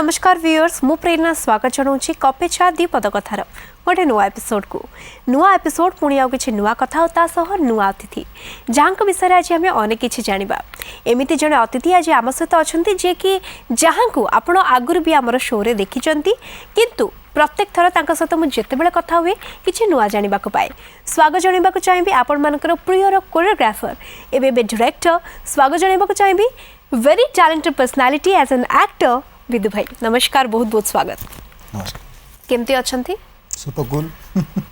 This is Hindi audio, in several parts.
नमस्कार व्यूअर्स मु प्रेरणा स्वागत जनाऊँ कपे चा दीपद कथार गोटे नुआ एपिसोड को नुआ एपिसोड पुणी आउ कि नुआ कथा और नुआ अतिथि जहाँ विषय आज आम अनेक किसी जाना एमती जड़े अतिथि आज आम सहित अच्छा जे कि जहाँ को आपण आगुरी भी आम शो रे देखी किंतु प्रत्येक थर सहित मुझे जितेबाला कथा हुए कि नुआ जाना पाए स्वागत जनवाक चाहिए आपण मानकर प्रियर कोरियोग्राफर एवं डायरेक्टर स्वागत जनवाक चाहिए very talented personality as an actor Vidu भाई नमस्कार बहुत बहुत स्वागत केमती अच्छंती सुपर कूल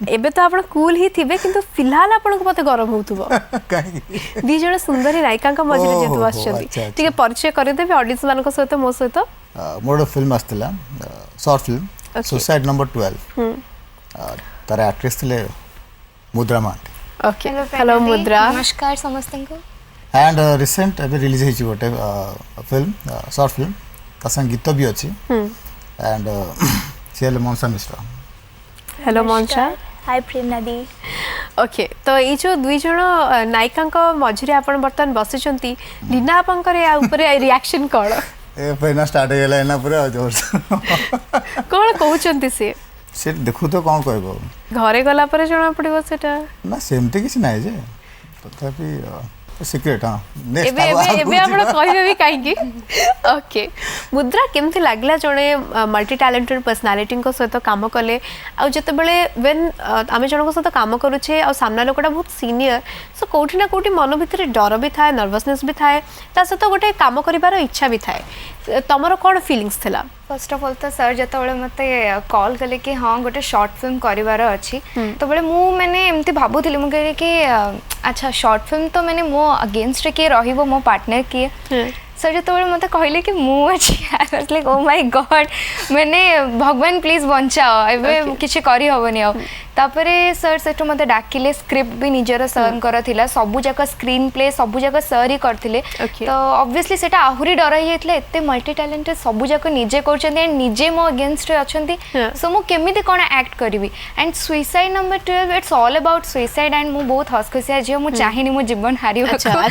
एबे तो आपण कूल ही थिबे किंतु फिलहाल आपण को पते गरम होतुबो दी जण सुंदरी नायिका का मजरे जेतु आछंती ठीक है परिचय करे देबे ऑडियंस मानक सहित मो सहित मोर फिल्म आस्तला शॉर्ट फिल्म सुसाइड नंबर 12 तारे एक्ट्रेस थिले मुद्रा मान ओके हेलो मुद्रा नमस्कार समस्त को एंड रिसेंट अभी रिलीज हेची गोटे फिल्म शॉर्ट फिल्म तसंग गीत भी अछि एंड सीएल मोनसा मिश्रा हेलो मोनसा हाय प्रेरणा दी ओके तो ये जो दुई जण नायिका मझिरे आपण बर्तमान बसिचंती लीना आपनकर या ऊपर रिएक्शन कोन ए पहिना स्टार्ट हो गेला ना पूरा जोर से कोन कहउचंती से देखु तो कोन कहबो घरे गला पर जणा पड़िबो सेटा ना सेमते किछ नाही जे तथापि सीक्रेट हां नेक्स्ट एबे आपण कहबे भी काई की ओके मुद्रा केमथि लागला जणे मल्टी टैलेंटेड पर्सनालिटी को सहित काम कले आ जते बेले व्हेन आमे जणको सहित काम करूछे आ सामना लोकटा बहुत सीनियर सो कोठी ना कोठी मन भितर डर भी थाए नर्वसनेस भी थाए ता सहित गोटे काम करिवार इच्छा भी थाए तमरो कोन फीलिंग्स थिला फर्स्ट ऑफ ऑल तो सर जत मते कॉल कले कि हाँ गोटे शॉर्ट फिल्म करिवार अछि तो बळे मु माने एमती भाबुथिली मु कहे कि अच्छा शॉर्ट फिल्म तो माने मो अगेंस्ट के रहिबो मो पार्टनर के सर जो मत कहले कि मु अच्छी लाइक ओ माय गॉड मैंने भगवान प्लीज बचाओ एबे किछि करी होबनी आ तापरे सर सेठो मते डाकिले स्क्रिप्ट भी निजर सर कर थिला सबु जाक स्क्रीन प्ले सबु जाक सर ही करथिले तो ऑब्वियसली सेटा आहुरी डर ही हेतले एते मल्टी टैलेंटेड सबु जाक निजे करछन एंड निजे मो अगेंस्ट अछंती सो मु केमिति कोन एक्ट करबी and suicide number 12 it's all about suicide and मु बहुत हसखुसिया जे मु चाहिनी मु जीवन हारी अच्छा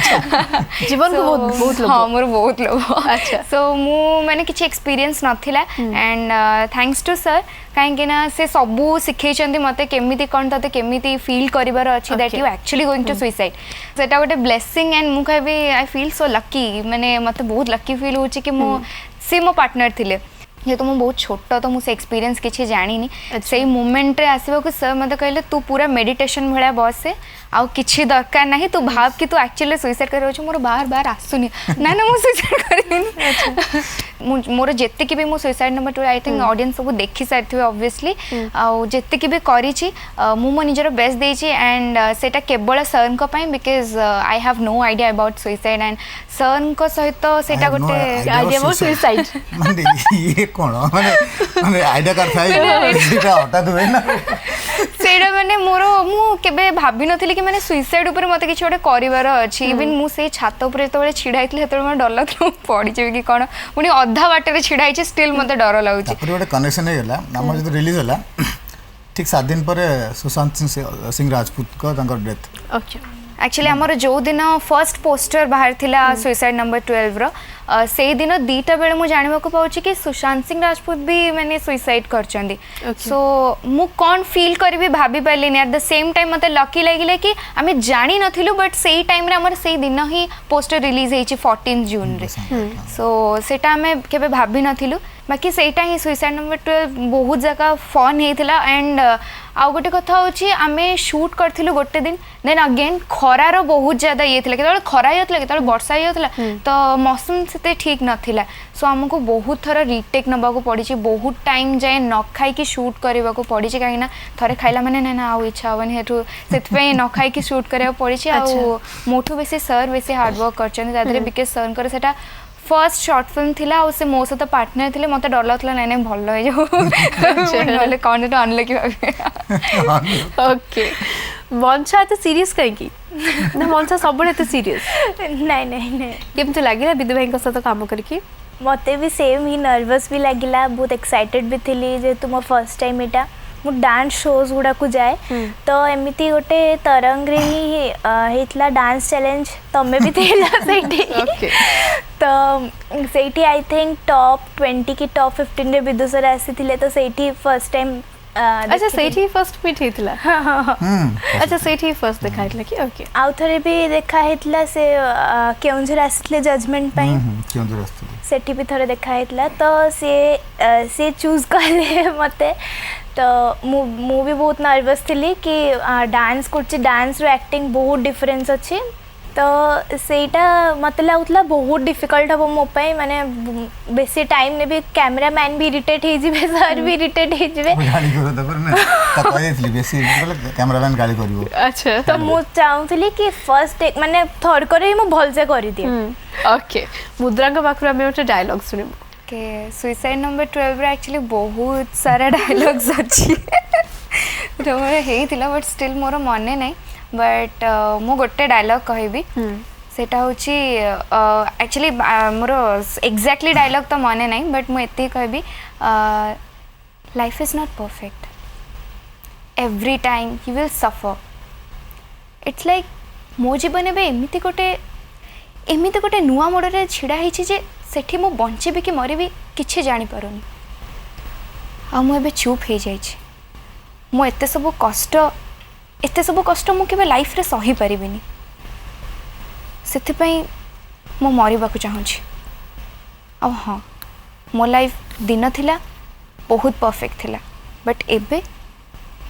जीवन को बहुत लोभ हां मोर बहुत लोभ अच्छा सो मु माने किछि एक्सपीरियंस नथिला एंड थैंक्स टू सर कहीं ना से सबू शिखै मते केमिति कोन तते केमिति फील करिवार अछि that you actually going to suicide सेटा गोटे ब्लेसिंग एंड मु कहबी आई फील सो लकी माने मते बहुत लकी फील होछि कि मो से मो पार्टनर थिले ये तो मु बहुत छोट तो मुझे एक्सपीरियंस किसी जानी से मोमेंट रे आसवा को सर मत कहले तू पूरा मेडिटेशन भलिया बस से आउ किछि दरकार नाही तू भाव कि तू एक्चुअली सुसाइड कर रहछ मोर बार बार आसुनी ना ना मु सुसाइड करिनी मोर जेते कि भी मु suicide number 2 I think audience सब देखि सारथिबे ऑब्वियसली आउ जेते कि भी करी छी मु मो निजर बेस्ट देई छी एंड सेटा केवल सर को पई because I have no idea about suicide and sir को सहित सेटा गोटे आईडिया अबाउट सुसाइड माने ये कोन माने आईडिया कर थाई सेटा हटा दुवे ना सेटा माने मोर मु केबे भाबी नथिली कि माने सुसाइड ऊपर मते किछ ओटे करिवार अछि इवन मु से छात ऊपर तळे छिडाइतले हेतळे म डर लागलो पड़ी जेबे कि कोन पुनी अधा बाटे रे छिडाइ छी स्टिल मते डर लागुची तापर ओटे कनेक्शन हे गेला नाम जद रिलीज होला ठीक 7 दिन पर सुशांत सिंह राजपूत को तंकर डेथ ओके एक्चुअली हमर जो दिन फर्स्ट पोस्टर बाहर थिला सुसाइड नंबर 12 रो से दिन दीटा बेले मु जानिबा को पाउची कि सुशांत सिंह राजपूत भी मैंने सुसाइड करचंदी सो मु कोन फील करबी भाबी पाइलिनी एट द सेम टाइम मते लकी लागिले कि आमे जानि नथिलु बट सेही टाइम रे हमर सेही दिन ही पोस्टर रिलीज हेची 14 जून रे सो सेटा आमे केबे भाबी नथिलु बाकी सेटा ही सुसाइड नंबर 12 बहुत जगह फन हेतिला एंड आ गोटे कथा होची आमे शूट करथिलु गोटे दिन देन अगेन खरार बहुत ज्यादा ये थिला केतळ खरा हेतला केतळ वर्षा हेतला तो मौसम सेते ठीक नथिला सो हमको बहुत थरा रीटेक नबा को पड़ी छी बहुत टाइम जाए न खाई की शूट करबा को पड़ी छी काहे ना थरे खाइला माने ना ना आउ इच्छा होनी हेतु सेत पे न खाई की शूट करबा पड़ी छी आ मोठो बेसी सर बेसी हार्ड वर्क करछन दादरे बिकॉज़ सर कर सेटा फर्स्ट शॉर्ट फिल्म थिला और से मो सहित पार्टनर थिले मते डर लागला नै नै भल होय जो नले कोन तो अनलकी ओके मनसा तो सीरियस कहीं की ना मनसा सब एते सीरियस नहीं नहीं नहीं केमते लागिला विदु भाई सहित काम करके मते भी सेम ही नर्वस भी लागिला बहुत एक्साइटेड भी थिली जे तुम फर्स्ट टाइम एटा मु डांस शोज गुड़ा को जाए तो एमती गोटे तरंग रे ही हेतला डांस चैलेंज तमे भी थिला सेठी तो सेठी आई थिंक टॉप 20 की टॉप 15 रे विदुषर आसीथिले तो सेठी फर्स्ट टाइम अच्छा सेठी फर्स्ट मीट हेतला अच्छा सेठी फर्स्ट देखा हेतला कि ओके आउ थरे भी देखा हेतला से केउंझर आसीथिले जजमेंट पई केउंझर आसीथिले सेठी भी थरे देखा हेतला तो से चूज करले मते तो मु भी बहुत नर्वस थिली कि डांस करछि डांस रो एक्टिंग बहुत डिफरेंस अछि तो सेटा मते लागुतला बहुत डिफिकल्ट हम मो पई माने बेसी टाइम ने भी कैमरामैन भी इरिटेट हे जिवे सर भी इरिटेट हे जिवे गाली करो तपर ना त कहैथली बेसी कैमरामैन गाली करिवो अच्छा तो मु चाहूथली कि फर्स्ट टेक माने थर्ड करे मु भल से करि दिए ओके मुद्रांग पाखरु हम ओटे डायलॉग सुनिबो के सुइसाइड नंबर 12 रे एक्चुअली बहुत सारा डायलॉग्स अछि तो मोर हेइथिला बट स्टिल मोर मने नै बट मु गोटे डायलॉग कहबी सेटा होची एक्चुअली मोर एग्जैक्टली डायलॉग तो मने नै बट मु एते कहबी life is not perfect every time you will suffer it's like मो जीवन में एमिति गोटे नुआ मोड़े छिड़ा होती जे सेठी मु बंचेबी कि मरबी किछि जानि पारुनी आ मु एबे चुप हो जाइए मु एते सब कष्ट मु केबे लाइफ रे सही परिबिनी सेथिपई मु मरिबाकु चाहूछि आ हाँ मो लाइफ दिन थिला बहुत परफेक्ट थिला बट एबे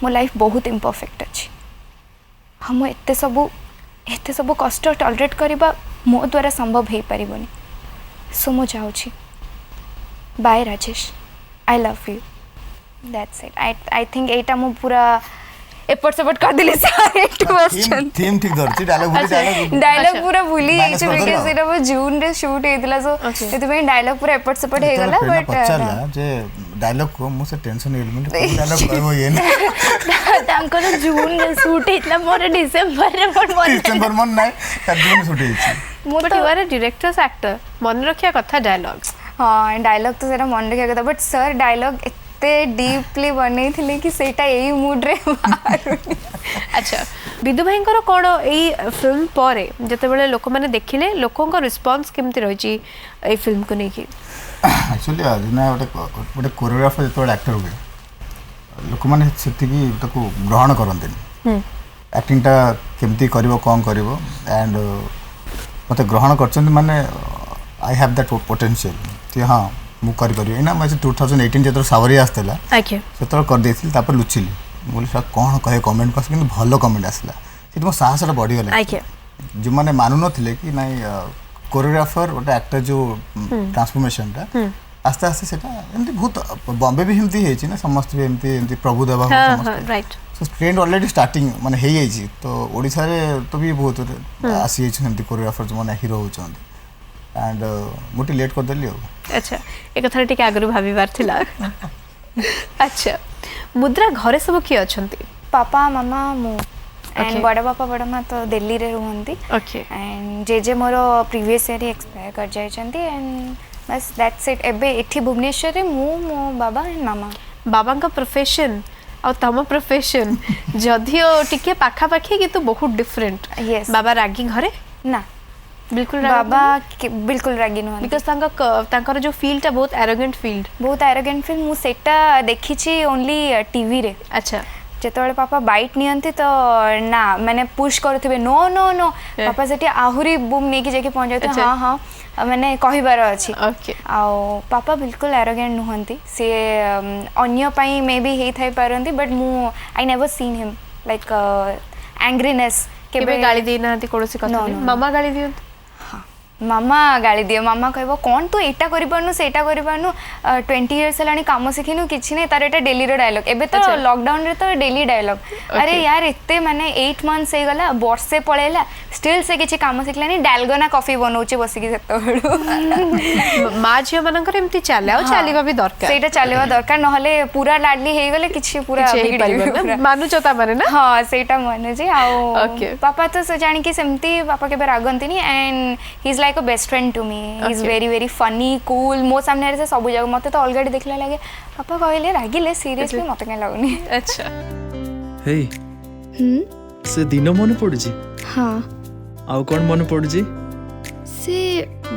मो लाइफ बहुत इम्परफेक्ट अछि हम एते सब कष्ट टॉलरेट करबा मो द्वारा संभव हो पारिबनी सो मु चाहूछि bye Rajesh I love you that's it I think एटा मु पूरा एपट सपट कर दिले सारे क्वेश्चन थीम ठीक धरछि डायलॉग पूरा भूली जाइछि बिकॉज़ एटा वो जून रे शूट हेतला सो एतबे डायलॉग पूरा एपट सपट हे गला बट पचला जे डायलॉग को मु से टेंशन एलिमेंट को डायलॉग कहबो ये तांकर जून रे शूट हेतला मोर डिसेंबर रे डिसेंबर मन नै जून शूट हेछि मो तो वारे डायरेक्टर्स एक्टर मन रखिया कथा डायलॉग हां डायलॉग तो सेरा मन रखिया कथा बट सर डायलॉग एते डीपली बनै थिले कि सेटा एई मूड रे मारुनी अच्छा विदु भाईंकर कोन एई फिल्म परे जते बेले लोक माने देखिले लोकों का रिस्पांस केमति रहि छि एई फिल्म को नेकी एक्चुअली ना गोटे कोरियोग्राफर जतो एक्टर हुए लोक माने सेति की ताको ग्रहण करंतनी एक्टिंग टा केमति करिवो कोन करिवो एंड मते ग्रहण करछन माने आई हैव दैट पोटेंशियल कि हां मु करि करियो एना मैं 2018 जतो सावरी आस्तला ओके सेतो कर देथिल तापर लुचिली बोले सर कोन कहे कमेंट पास किंतु भलो कमेंट आसला सेतो मो साहसटा बढ़ी गला ओके जो माने मानु नथिले कि नै कोरियोग्राफर गोटे एक्टर जो ट्रांसफॉर्मेशन टा आस्ते आस्ते सेटा एमती बहुत बॉम्बे भी हिंदी हेछि ना समस्त भी एमती प्रभु देवा समस्त right so trend already starting माने हेइ हेछि तो ओडिसा रे तो भी बहुत आसी हेछि एमती कोरियोग्राफर जो माने हीरो होचंदी एंड मोटी लेट कर देली हो अच्छा एक कथा टिके आगरु भाबीबार थिला अच्छा मुद्रा घरे सब की अछंती पापा मामा मु एंड बड़ा पापा बड़ा माँ तो दिल्ली रे रहंती ओके एंड जे मोर प्रीवियस ईयर एक्सपायर कर जाइछंती एंड बस दैट्स इट एबे एठी भुवनेश्वर रे मो बाबा एंड मामा बाबा का प्रोफेशन और तम प्रोफेशन जदियो टिके पाखा पाखी कि तो बहुत डिफरेंट यस बाबा रागी घरे ना बिल्कुल बाबा बिल्कुल रागी नुहंती बिकॉज़ तांकर जो फील्ड बहुत एरोगेंट फील्ड मु सेटा देखिछि ओनली टीवी रे अच्छा जेतबेले पापा बाइट नियंती तो ना मैंने पुश करथिबे नो नो नो पापा सेठी आहुरी बूम नेकी जेके पहुंच जाते हां हां मैंने कहिबार अछि ओके आ पापा बिल्कुल एरोगेंट नुहंती से अन्य पई मे बी हेई थाई पारंती बट मु I never seen him like angriness केबे गाली देनांती कोनोसी कथा मामा गाली दियंती मामा गाली दिए मामा कहबो कौन तू एटा करि पारनु सेटा करि पारनु 20 इयर्स लानी काम सिखिनु किछि नै तार एटा डेली रो डायलॉग एबे तो लॉकडाउन रे तो डेली डायलॉग अरे यार एते माने 8 मंथ्स हे गला वर्षे पळेला स्टिल से किसी काम शिखलानी डालगोना कॉफी बनाउची बसिकी सेतबेळु माँ झील मानकर एमती चले और चलवा भी दरकार सेटा चलेवा दरकार नहले पूरा लाडली हे गले किछि पूरा बिगड़ी मानुच माने ना हाँ सेटा मानुची आ Okay. पापा तो जानी कि सेमती पापा केबे रागंतिनी and he is like a best friend to me he is Okay. Very very funny cool मो सामने से सब जगह मते तो ऑलरेडी देखला लागे पापा कहले रागिले सीरियसली मते काय लागुनी अच्छा हे से दिन मन पड़ुची हाँ आउ कौन मन पड़ुची से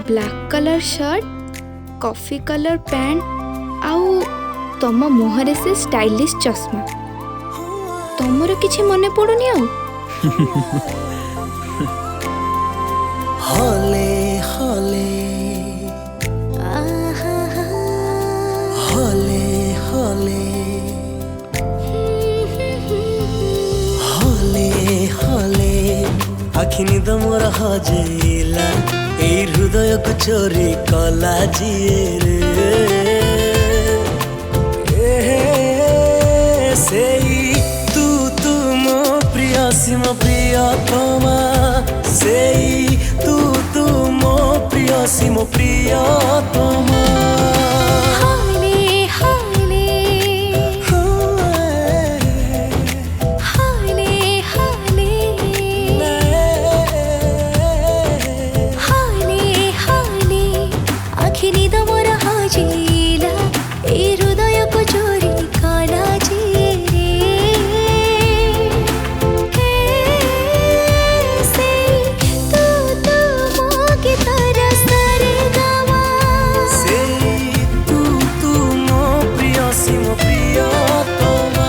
black colour shirt coffee colour pant आउ तम मुहरे से स्टाइलिश चश्मा तमर किछि मने पड़ुनी आउ हले हले हले हले हले हले आखिनी दमर हजेला ए हृदय को चोरी कला जिए रे सेई तू मो प्रियसी मो प्रियतमा सेई तू मो प्रियसी मो प्रियतमा हाले हाले हाले हाले हाले आखिरी दमर हाजिला ए हृदय को चोरी कला जिए से तू मो के तरस रे गवा सेई तू मो प्रियसी मो प्रियतमा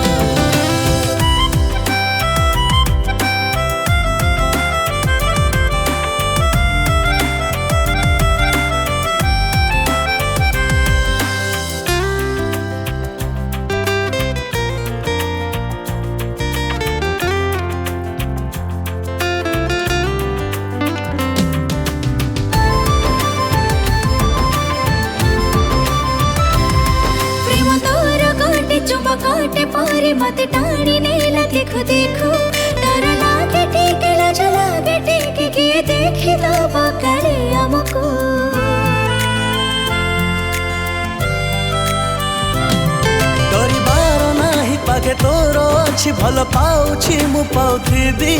प्रेम तोर काटे चुंबा काटे पारे मत टाणी नेला देखो देखो डर लागे टीके लाज लागे टीके किए देखी दबा करे हमको डरिबार नाही पागे तोर अछि भल पाउछि मु पाउथिबी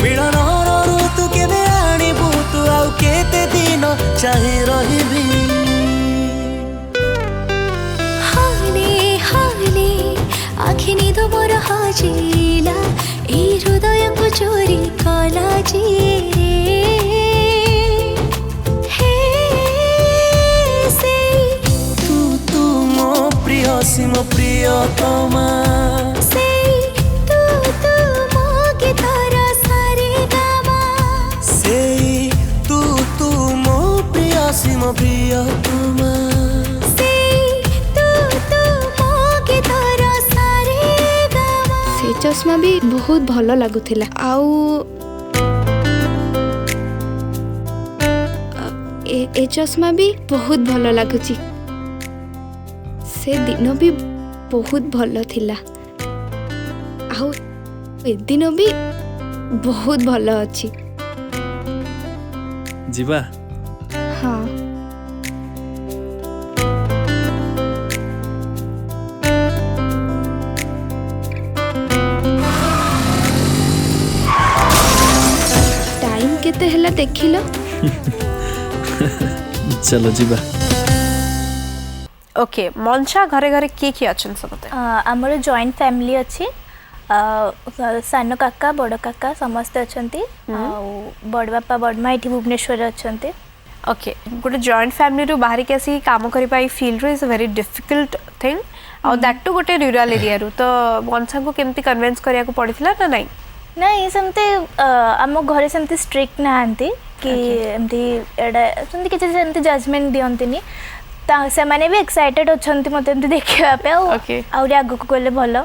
मिलनर ऋतु केबे आनिबु तू आउ केते दिन चाहि रहिबी हाले हाले आखिनी तो मोर हाजिला ए हृदय को चोरी कला जिए हे से तू मो प्रियसी मो प्रियतमा से तू मोगे तारा सारे गामा सेई तू मो प्रियसी मो प्रियतमा से तू मोगे तारा सारे गामा से चश्मा भी बहुत भल लागुथिला आउ ए चश्मा भी बहुत भल लागुची से दिन भी बहुत भल थिला आउ ए दिन भी बहुत भल अछि जीवा हाँ टाइम केते हला देखिलो चलो जीवा ओके मंचा घरे घरे किए अच्छन समते आमर जॉइंट फैमिली अच्छी सान काका बड़ काका समस्ते अच्छी बड़ बापा बड़मा ये भुवनेश्वर अच्छे ओके गोटे जॉइंट फैमिली रू बाहर के आसी काम करबा फील्ड रो is a very difficult thing और दैट टू गोटे रूरल एरिया रू तो मंचा को केमती कन्विंस करिया को पड़िथिला ना नहीं नहीं सेमती आम घरे सेमती स्ट्रिक्ट नहांती कि एमती एडा सेमती किसी सेमती जजमेंट दियंतिनी से माने भी एक्साइटेड अच्छंती मते एमती देखिबा पे Okay. आउरी आगु को गले भलो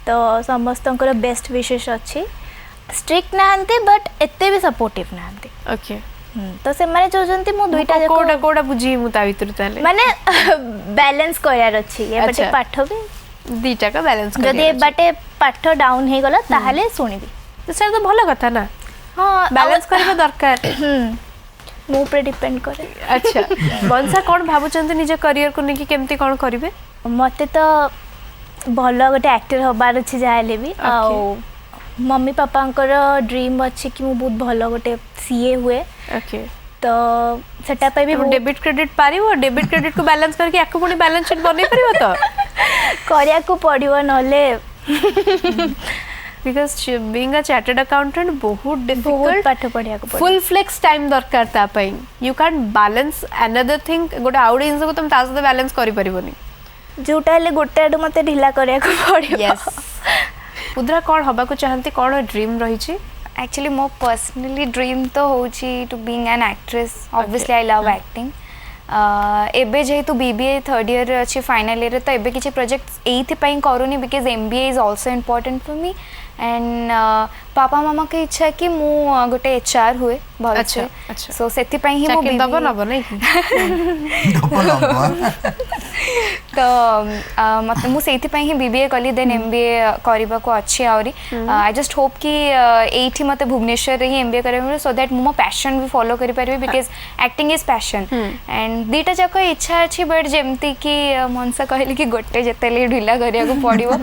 तो समस्तंकर बेस्ट विशेष अच्छी स्ट्रिक्ट नहांती बट एते भी सपोर्टिव नहांती ओके तो से माने चाहते मु दुईटा जाको कोडा कोडा बुझी मु ता भीतर ताले माने बैलेंस करार अच्छी ए बटे अच्छा। पाठ भी दीटा का बैलेंस जदि ए बटे पाठ डाउन हे गला ताहाले सुनिबी तो सर तो भलो कथा ना हाँ बैलेंस करबा दरकार मो पे डिपेंड करे अच्छा बंसा कौन भाबुचंती निज करियर को नेकी केमती कौन करिवे मते तो भल गोटे एक्टर हबार अच्छे जाए भी आउ मम्मी पापांकर ड्रीम अच्छे कि बहुत भल गोटे सीए हुए ओके तो सेटा पे भी डेबिट क्रेडिट पारिबो डेबिट क्रेडिट को बैलेंस करके याको पुणी बैलेंस शीट बनै परिबो तो करिया को पड़ियो नले because being a chartered accountant बहुत बहुत डिफिकल्ट पाठ पढ़िया को फुल फ्लेक्स टाइम दरकार ता पई you can balance another thing गोटे आउट जिंस को तुम ता सहित बैलेंस करि परिबोनी जोटा हेले गोटे आडू मते ढिला करिया को पड़ियो यस उद्रा कौन हबा को चाहंती कौन ड्रीम रही छी एक्चुअली मो पर्सनली ड्रीम तो होची to being an actress obviously I love acting एबे जेहेतु बीबीए थर्ड ईयर अच्छी फाइनल ईयर तो एबे किसी प्रोजेक्ट एथपाई करूनी because MBA is also important for me and पापा मामा की इच्छा कि मु गोटे एचआर हुए बहुत अच्छा, अच्छे अच्छा। सो सेतिपाई ही मो चाकरी दबो BBA नबो नहीं तो मतलब मु सेतिपाई ही बीबीए कली देन एमबीए करबा को अच्छी आउरी आई जस्ट होप कि एठी मते भुवनेश्वर रे ही एमबीए करबा सो दैट मो पैशन भी फॉलो करि परबे because acting is passion and दीटा जाक इच्छा अछि बट जेमती कि मनसा कहले कि गोटे जेतेले ढिला करिया को पड़िबो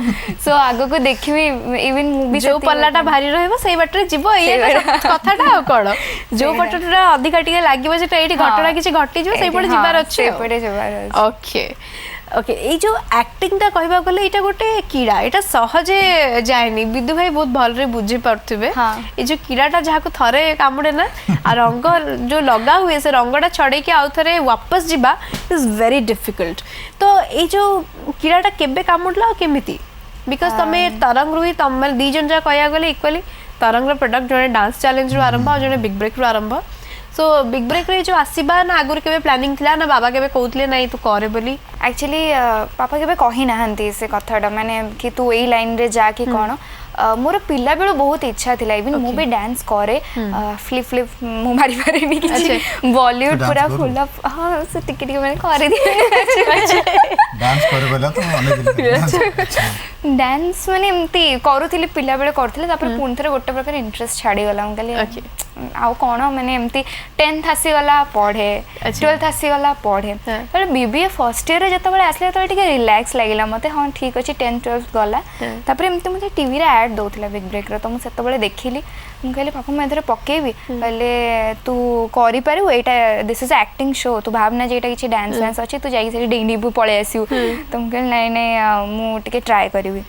सो आगो को देखिबी इवन मूवी जो पल्लाटा भारी रहइबो सेई बाटरे जीवो ये कथाटा आ कोन जो पटटा अधिका टिके लागिबो जे एठी घटना किछि घटी जो सेई पटे जिबार अछि से पड़े जबार ओके ओके ये जो एक्टिंग टा कहबा गले एटा गोटे कीड़ा एटा सहजे जायनी विदु भाई बहुत भल रे बुझी परथिबे हाँ। ये जो कीड़ाटा जहा को थरे कामुडे ना आ रंग जो लगा हुए से रंगटा छड़े के आउ थरे वापस जिबा इज वेरी डिफिकल्ट तो ये जो कीड़ाटा केबे कामुडला केमिति बिकॉज तमे तरंग रुई तम दी जन जा कहया गले इक्वली तरंग रो प्रोडक्ट जने डांस चैलेंज रो आरंभ आ जने बिग ब्रेक रो आरंभ सो बिग ब्रेक रे जो आसीबा ना आगुर केबे प्लानिंग थिला ना बाबा केबे कहउतले नाही तू करे बोली एक्चुअली पापा केबे कहि नाहंती से कथाटा माने कि तू एई लाइन रे जा कि कोन मोर पिला बेलो बहुत इच्छा थिला इवन मु भी डांस करे फ्लिप फ्लिप मु मारी पारेनी कि बॉलीवुड पूरा फुल अप हां से टिकट के मैंने करे दिए डांस करे बेला तो अनेक डांस माने एमती करूथिली पिला बेले करथिले तापर पुन थरे गोटे प्रकार इंटरेस्ट छाडी गला हम कहली आउ कोन माने एमती 10th आसी गला पढे 12th आसी गला पढे पर बीबीए फर्स्ट ईयर जते बेले आसले तो टिके रिलैक्स लागिला मते हां ठीक अछि 10th 12th गला तापर एमती मुझे टीवी रे ऐड दउथिला बिग ब्रेक रो तो मु सेते बेले देखिली मु कहली पापा मैं इधर पकेबी कहले तू करि पारू एटा दिस इज एक्टिंग शो तू भावना जे एटा किछि डांस डांस अछि तू जाई से डेनी पळे आसिउ तो मु कहली नहीं नहीं मु टिके ट्राई करबी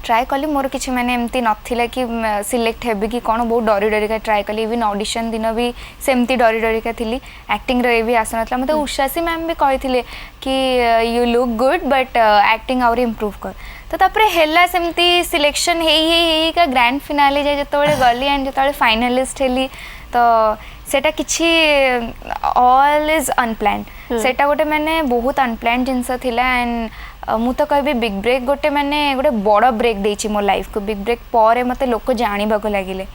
ट्राए कली मोर किसी मैंने एमती नथिला कि सिलेक्ट हेबी कि कौन बहुत डरी डरिका ट्राए कली इवन ऑडिशन दिन भी सेमती डरी डरिका थी एक्टिंग रे भी आसनला मतलब उषासी मैम भी कही कि you look good but acting आउरी इम्प्रूव कर तो तापर हेला सेमती सिलेक्शन हे का ग्रैंड फिनाले जाए जिते गली एंड जिते फाइनालिस्ट हेली तो सेटा किछि ऑल इज अनप्लान्ड सेटा गोटे मैंने बहुत अनप्लान्ड जिनस थिला एंड मु तो कहबी बिग ब्रेक गोटे मैंने गोटे बड़ ब्रेक देछि मो लाइफ को बिग ब्रेक पर मते लोक जानिबा को लागिले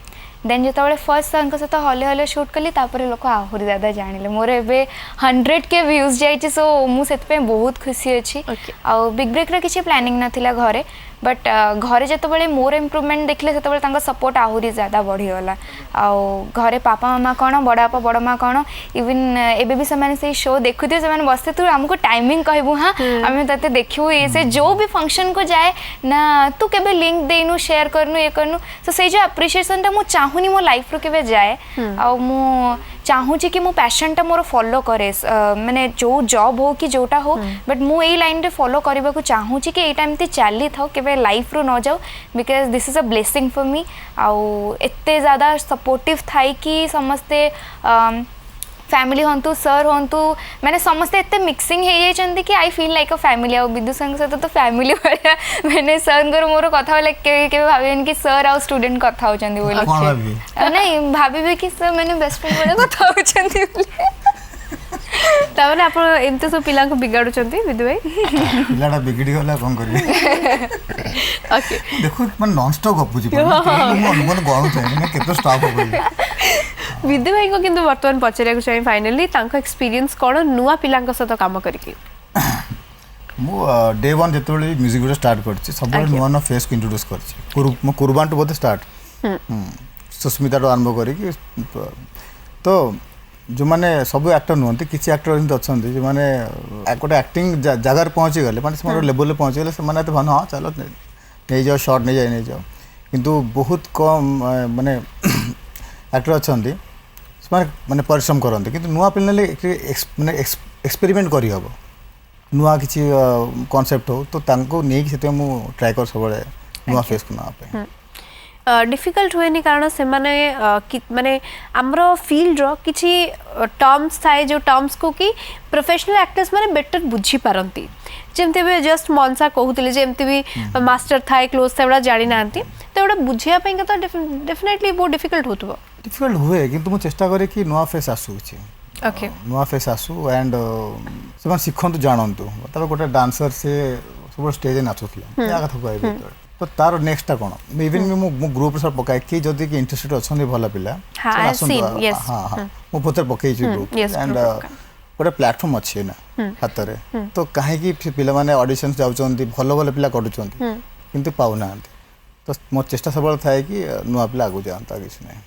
देन जिते फर्स्ट सर सहित हले हले शूट कली तापर लोक आहरी ज्यादा जानिले मोर एबे 100K व्यूज जाइछि सो मु सेतपे बहुत खुशी अछि आ बिग ब्रेक रे किछि प्लानिंग नथिला घरे बट घरे जिते मोर इम्प्रूवमेंट देखले सेते तांका सपोर्ट आहरी ज्यादा बढ़ी गला आ घरे पापा मामा कौन बड़ बापा बड़ माँ कौन इवन एबे भी से से शो देखुथे से बसते तू हमको टाइमिंग कहबू हाँ आम ते देखू ये से जो भी फंक्शन को जाए ना तू केबे लिंक देनु शेयर करनु ये करनु तो से जो एप्रिसिएशन टा मु चाहूनी मो लाइफ रो केबे जाए आ मु चाहूची कि मो पैशन टा मोर फॉलो करे माने जो जॉब हो कि जोटा हो बट मु एई लाइन रे फॉलो करबा को चाहूची कि एटा एमती चाली थाओ केबे लाइफ रो न जाओ because this is a blessing for me आउ एते ज्यादा सपोर्टिव थाई कि समस्ते फैमिली हंतु सर हंतु मैंने समस्ते एते मिक्सिंग हे जाइछंती कि I feel like a family आ विदु संग सहित तो फैमिली भलिया मैंने सर को मोर कथा बोले के भाबेन कि सर आ स्टूडेंट कथा होचंदी बोले नहीं भाबीबे कि सर मैंने बेस्ट फ्रेंड बोले कथा होचंदी बोले ताମାନେ ଆପଣ ଏମିତି ସବୁ ପିଲାଙ୍କୁ ବିଗାଡୁଛନ୍ତି ବିଦୁ ଭାଇ ପିଲାଟା ବିଗିଡି ଗଲା କଣ କରିବି ଓକେ ଦେଖୁ ମାନେ ନନ୍ स्टॉप गपुची मन गणु छै ମାନେ କେତେ ଷ୍ଟାଫ୍ ହବ ବିଦୁ ଭାଇଙ୍କୁ କିନ୍ତୁ ବର୍ତ୍ତମାନ ପଚାରିବାକୁ ଚାହିଁ ଫାଇନାଲି ତାଙ୍କ ଏକ୍ସପିରିଏନ୍ସ କ'ଣ ନୂଆ ପିଲାଙ୍କ ସହିତ କାମ କରିକି ମୁଁ डे 1 ଯେତେବେଳେ ମ୍ୟୁଜିକ୍ ଭିଡ଼ିଓ ଷ୍ଟାର୍ଟ କରିଛି ସବୁବେଳେ ନୂଆ ନୂଆ ଫେସ୍ କୁ ଇଣ୍ଟ୍ରୋଡ୍ୟୁସ୍ କରିଛି ମୁଁ କୁର୍ବାନ ଟୁ ବୋଧେ ଷ୍ଟାର୍ଟ सुस्मिताଠୁ ଆରମ୍ଭ କରିକି ତ ଯେଉଁମାନେ ସବୁ ଆକ୍ଟର ନୁହନ୍ତି କିଛି ଆକ୍ଟର ଏମିତି ଅଛନ୍ତି ଯେଉଁମାନେ ଗୋଟେ ଆକ୍ଟିଂ ଜାଗାରେ ପହଞ୍ଚିଗଲେ ମାନେ ସେମାନେ ଲେବୁଲରେ ପହଞ୍ଚିଗଲେ ସେମାନେ ଏତେ ଭଲ ହଁ ଚାଲ ନେଇଯାଅ ସର୍ଟ ନେଇଯାଅ କିନ୍ତୁ ବହୁତ କମ୍ ମାନେ ଆକ୍ଟର ଅଛନ୍ତି ସେମାନେ ମାନେ ପରିଶ୍ରମ କରନ୍ତି କିନ୍ତୁ ନୂଆ ପିଲା ନେଲେ ମାନେ ଏକ୍ସପେରିମେଣ୍ଟ କରିହେବ ନୂଆ କିଛି କନସେପ୍ଟ ହଉ ତ ତାଙ୍କୁ ନେଇକି ସେଥିପାଇଁ ମୁଁ ଟ୍ରାଏ କରେ ସବୁବେଳେ ନୂଆ ଫେସ୍କୁ ନେବା ପାଇଁ डिफिकल्ट हुए कारण से माने आमर फील्ड किसी टर्म्स थाए जो टर्म्स को कि प्रोफेशनल एक्टर्स माने बेटर बुझी पारती जमती भी जस्ट मनसा कहते जमती भी मास्टर थाए क्लोज था जानी ना तो एटा बुझापी तो डेफिनेटली बहुत डिफिकल्ट हो डिफिकल्ट हुए कि मुझे चेष्टा करे कि नुआ फेस आसू ओके नुआ फेस आसू एंड से शिखु जानतु तब गोटे डांसर से सब स्टेज नाचुला या कथा कहबे तो तार नेक्स्टा कौन इवन भी ग्रुप सब पकाए कि जदि कि इंटरेस्टेड अच्छा भल पिला हाँ हाँ मु भोतर पकई ग्रुप एंड गोटे प्लेटफॉर्म अच्छे ना हाथ में तो कहीं पिला माने ऑडिशन जाउछंती भल भल पिला करूछंती किंतु पाउना तो मो चेष्टा सबल थाए कि नुआ पिला आगु जानता किसी नहीं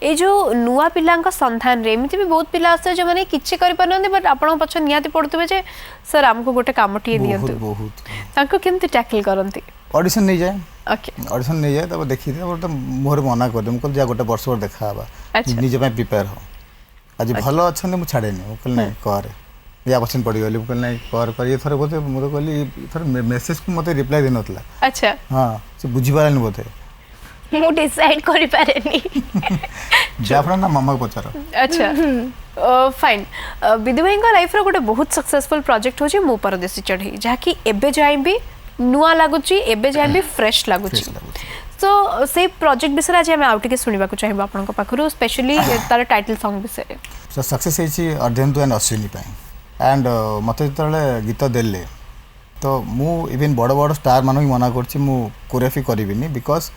ये जो नुआ पिला संधान रे एमती भी बहुत पिला आसे जो माने किछि करि परनते बट आपण पछ नियाति पडतबे जे सर हमको गोटे कामटी दियंतु बहुत तांको केमती टैकल करंती ऑडिशन नहीं जाए ओके ऑडिशन नहीं जाए तब देखी तो मोहर मना कर दे मुझे जा गोटे वर्ष देखा निजे प्रिपेयर हो आज भल अच्छा मुझे छाड़े नहीं नहीं कर या पसंद पड़गली नहीं कर ये थोड़े बोलते मुझे कहली थोड़े मेसेज को मत रिप्लाई देन अच्छा हाँ से बुझीपारे बोधे मु डिसाइड करि पारेनी जाफरा ना मामा को पचार अच्छा फाइन विदु भाई लाइफ रो गोटे बहुत सक्सेसफुल प्रोजेक्ट होची मो परदेसी चढ़ई जहाँकि एबे जाए भी नुआ लगुच एबे जाए भी फ्रेश लगुच तो से प्रोजेक्ट विषय आज आम आउटे शुणा चाहिए आपण पाखु स्पेशली तार टाइटल सॉन्ग विषय सक्सेस है अर्धेन्दु एंड अश्विनी एंड मत जो गीत देले तो मु इवन बड़ बड़ स्टार मान मना कर कोरियोग्राफी करी बिकज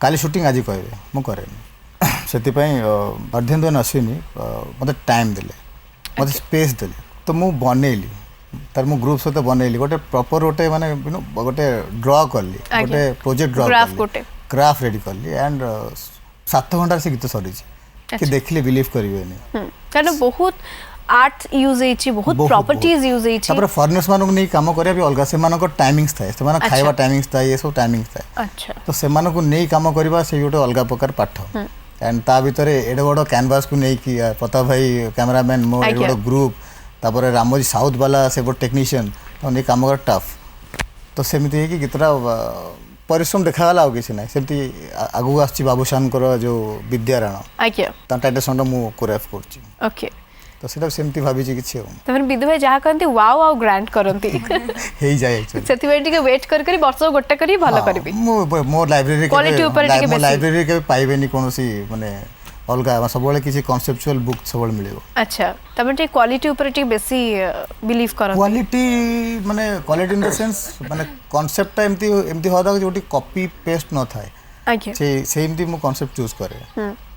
काली शूटिंग आज कहे मुझे से अर्धेन्दु एंड अश्विनी मत टाइम देले मत स्पेस देले तो मु बनैली तार मु ग्रुप सहित बनैली गोटे प्रॉपर गोटे माने गोटे ड्रा करली गोटे प्रोजेक्ट ड्रा करली ग्राफ रेडी करली एंड 7 घंटा से गीत सरी कि देखले बिलीव करिवेनी कारण बहुत आर्ट यूज होइछि बहुत प्रॉपर्टीज यूज होइछि तापर फॉरेनर्स मानक नहीं काम करिया भी अलगा से मानक टाइमिंग्स थाए से माने खाइबा टाइमिंग्स थाए ये सब टाइमिंग्स थाए अच्छा तो से मानक नहीं काम करबा से गोटे अलगा प्रकार पाठ एंड ता भीतर एडे बड़ कैनवास को नहीं कि प्रताप भाई कैमरामैन मो एडे ग्रुप तापर रामोजी साउथ वाला से वो टेक्नीशियन तो नहीं काम कर टफ तो सेमती है कि गीतटा परिश्रम देखागला आउ किसी ना सेमती आगू आछि बाबूशान जो विद्यारायण टाइटल सॉन्ग मु कोरियोग्राफ करछि ओके तो सेटा सेमती भाबी छी किछि तमन विदु भाई जहा कहंती वाओ आउ ग्रांट करंती हेई जाय एक्चुअली सेति वेटी के वेट कर वर्ष गोटे करी भलो करबी मो लाइब्रेरी क्वालिटी ऊपर टिके बेसी लाइब्रेरी के पाइबेनी कोनोसी माने अलगा सबले किसी कॉन्सेप्चुअल बुक सबले मिलेबो अच्छा तमे टे क्वालिटी ऊपर टिके बेसी बिलीव करंती क्वालिटी माने क्वालिटी इन द सेंस माने कांसेप्ट एमती एमती होदा जोटी कॉपी पेस्ट न थाए अच्छा से एमती मु कांसेप्ट चूज करे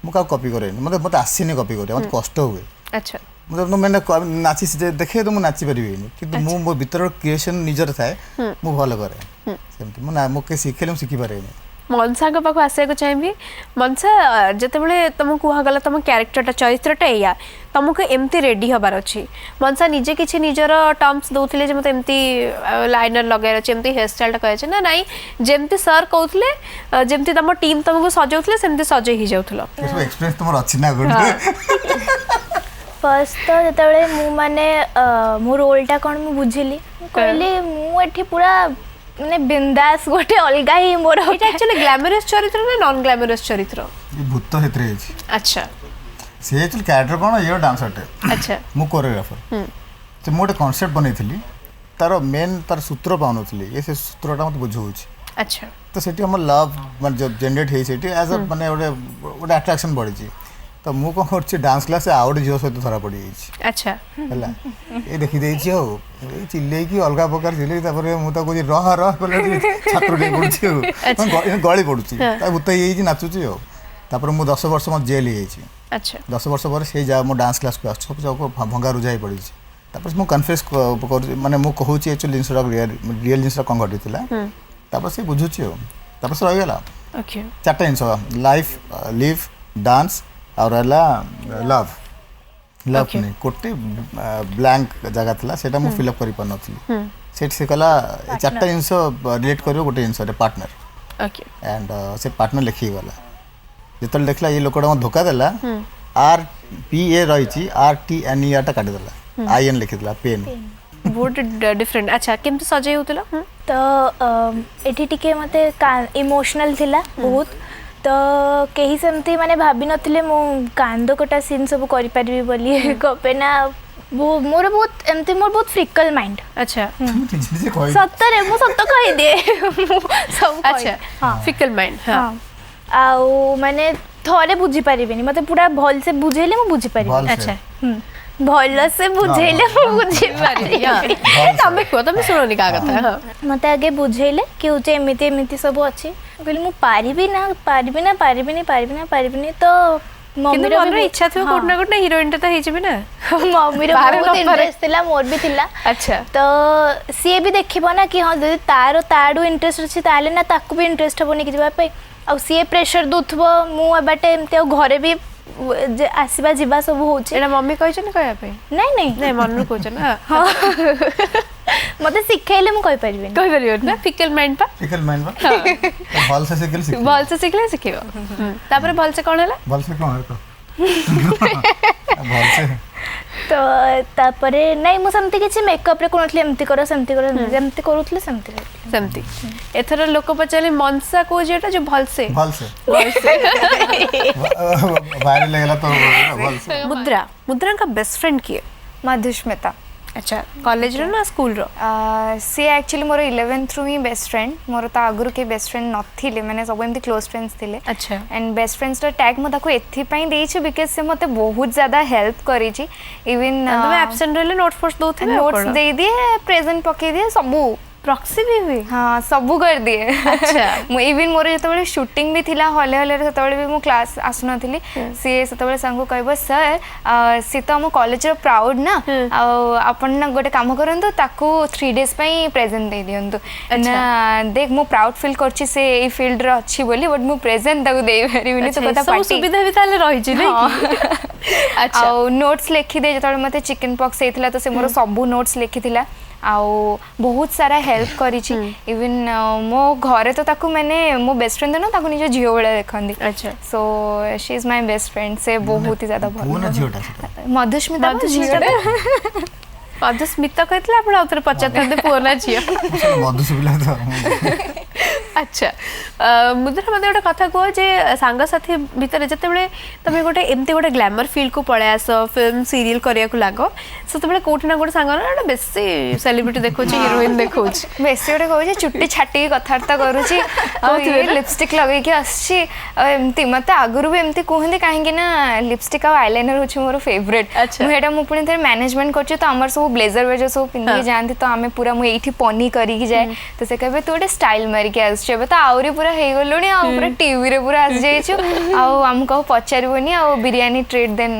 मु का कॉपी करे मते आसीनी कॉपी करे मते कष्ट हुए अच्छा मतलब मैंने नाची देखे तो मुझे नाची पारि कि मो भीतर क्रिएशन निजर थाए मु भल करे सेमती मुझे शिखेले मुझे शिखिपारे मनसा पाख आसवा चाहिए मनसा जिते तुम कहगला तुम क्यारेक्टरटा चरित्रटा या तुमको एमती रेडी हबार अच्छी मनसा निजे किसी निजर टर्म्स दौले मत एमती लाइनर लगार अच्छे एमती हेयर स्टाइल कहे ना नाई जमती सर कहते जमती तुम टीम तुमको सजाऊले सेमती सजे ही जाऊल एक्सपीरियंस तुम अच्छी ना गुड फर्स्ट तो जिते मुझे मो रोलटा कौन मुझे बुझिली कहली मुझे पूरा माने बिंदास गोटे अलगा ही मोर एटा एक्चुअली ग्लैमरस चरित्र ना नॉन ग्लैमरस चरित्र ये भूत हेतरे अच्छा से एक्चुअली कैरेक्टर कोन ये डांसर टे अच्छा मु कोरियोग्राफर तो मोटे कांसेप्ट बनैथिली तार मेन तार सूत्र पाउनथली ये से सूत्रटा मत बुझौछि अच्छा तो सेठी हम लव माने जब generate hey Sethi as a माने गोटे अट्रैक्शन बढ़ी तो मु कौन कर डांस क्लास आउट झील सहित धरा पड़ जाइए अच्छा है ये देखी देछि हो चिल्ले की अलग प्रकार चिल्ले मुझे रह रह कले छात्र टे पड़ुछि गली पड़ुछि भूत ये नाचुची हो तापर मु 10 वर्ष मत जेल ही अच्छा 10 वर्ष पर से जा मो डांस क्लास को आछ सब भंगा रुझाई पड़ी तापर मु कन्फेस माने मु कहूची एक्चुअली जिनस रियल जिनस कौन घटी तापर से बुझुची हो तापर से रही गला ओके चार्टा जिनस लाइफ लिव डांस और लव लव Okay. नहीं गोटे ब्लैंक जगह था सेटा मु फिलअप कर पार नथली सेट से कला चार्टा जिनस रिलेट करियो गोटे जिनस पार्टनर ओके एंड से पार्टनर लिखी गला जितल देखला ये लोकटा धोका देला RPA रही RTNER टा काटी देला IN लिखि देला पेन बहुत डिफरेंट अच्छा केमती सजाई होतला तो एठी टिके मते इमोशनल थिला बहुत तो कहीं सेमती माने भाभी नथिले मु कांद कटा सीन सब करि परबी बोली कपेना वो मोर बहुत एमती मोर बहुत फ्रिकल माइंड अच्छा सत्तरे मु सत्त कहि दे सब अच्छा हाँ फिकल माइंड हाँ हाँ आउ माने थोड़े बुझी पारिबिनी मते पूरा भल से बुझेले मु बुझी पारिबी अच्छा भल से बुझेले मु बुझी पारिबी तमे को तमे सुनोनी का कथा हाँ मते आगे बुझेले कि उचे एमिति एमिति सब अछि कहली मु पारिबी ना तो किंतु मम्मी मन इच्छा थो कोट ना कोट ना हीरोइन ता हेइ जबे ना मम्मी रे बाहर बहुत न पारे। इंटरेस्ट थिला मोर भी थिला अच्छा तो सी भी देखिबो ना कि हां जदि ताडू इंटरेस्ट अछि ताले ना ताकू भी इंटरेस्ट हबोनी कि जबा पे आ सी प्रेशर दोथबो मु एबाटे एमते घरे भी आसीबा जीवा सब होछि एटा मम्मी कहै छ ना कहया पे नहीं नहीं नहीं मन नु कहछ ना मते सिखाइले मु कहि परिबे कहि परियो ना फिकल माइंड पा फिकल माइंड बा भल से सिखल सिख भल से सिखले सिखेबो तापर भल से कोन हला भल से कौन है तो भल से तो तापरे नहीं मु समति किछि मेकअप रे कोनथले एमति करो सेमति करो जेमति करूथले सेमति समती एथर लोक पचाले मनसा को जेटा जो भल से वायरल लगला तो भल से मुद्रा का बेस्ट फ्रेंड किए मधुस्मिता अच्छा कॉलेज रो ना स्कूल रो सी एक्चुअली मोर 11th रु ही बेस्ट फ्रेंड मोर ता आगुरु के बेस्ट फ्रेंड नथिले माने सब एमती क्लोज फ्रेंड्स थिले अच्छा एंड बेस्ट फ्रेंड्स रो टैग म ताको एथि पई देइ छ बिकॉज़ से मते बहुत ज्यादा हेल्प करी छी इवन तुम एब्सेंट रहले नोट फोर्स दोथे ना नोट्स दे दिए प्रेजेंट पके दिए सबू प्रॉक्सी भी हुई हाँ सबू कर दिए अच्छा मु इवन मोर जतबेले शूटिंग भी थिला हले हले जतबेले भी मु क्लास आसु नथिली सी जतबेले सांगो कहबो सर सी तो हम कॉलेज रो प्राउड ना अपन ना गोटे काम करंतु ताको 3 डेज पई प्रेजेंट दे दियंतु ना देख मु प्राउड फील करछि से ए फील्ड रो अछि बोली बट मु प्रेजेंट ताको देइ परिबिनी तो कथा सब पार्टी सुविधा भी ताले रहि छी नहीं अच्छा आ नोट्स लिखि दे जतबेले मते चिकन पॉक्स हेतिला तो से मोर सबू नोट्स लिखिथिला आउ बहुत सारा हेल्प करी छी इवन मो घरे तो ताकू मैंने मो बेस्ट फ्रेंड ना ताकू निज झियो बेले देखंदी अच्छा so she is my best friend से बहुत ही ज्यादा कोन भल झियोटा सेटा मधुस्मिता मधुस्मिता कहतला आपण उतर पचतते पुना छियो मधु सुबिला तो अच्छा मुद्रा मते गोटे कथा को जे सांग साथी भीतर जते बेले तमे गोटे एमते गोटे ग्लैमर फील्ड को पळे आस फिल्म सीरियल करिया को लागो सते बेले कोठी ना गोटे सांग ना बेसी सेलिब्रिटी देखो छी हीरोइन देखो छी बेसी गोटे कहू जे चुट्टी छाटी कथार्ता करू छी लिपस्टिक लगे के आसी एमती मते आगुरु भी एमती कहंदी काहे कि ना लिपस्टिक आ आईलाइनर होछ मोर फेवरेट अच्छा। मु हेडा मु पुनी थर मैनेजमेंट करछ तो हमर सब ब्लेजर वेजर सब पिंदी जानती तो हमें पूरा मु एठी पनी करी कि जाए तो से कहबे तू गोटे स्टाइल मारी के आछबे तो आउरी पूरा हे गलोनी आ पूरा टीवी रे पूरा आस जाइछु आ हम कहू पचारबोनी आ बिरयानी ट्रीट देन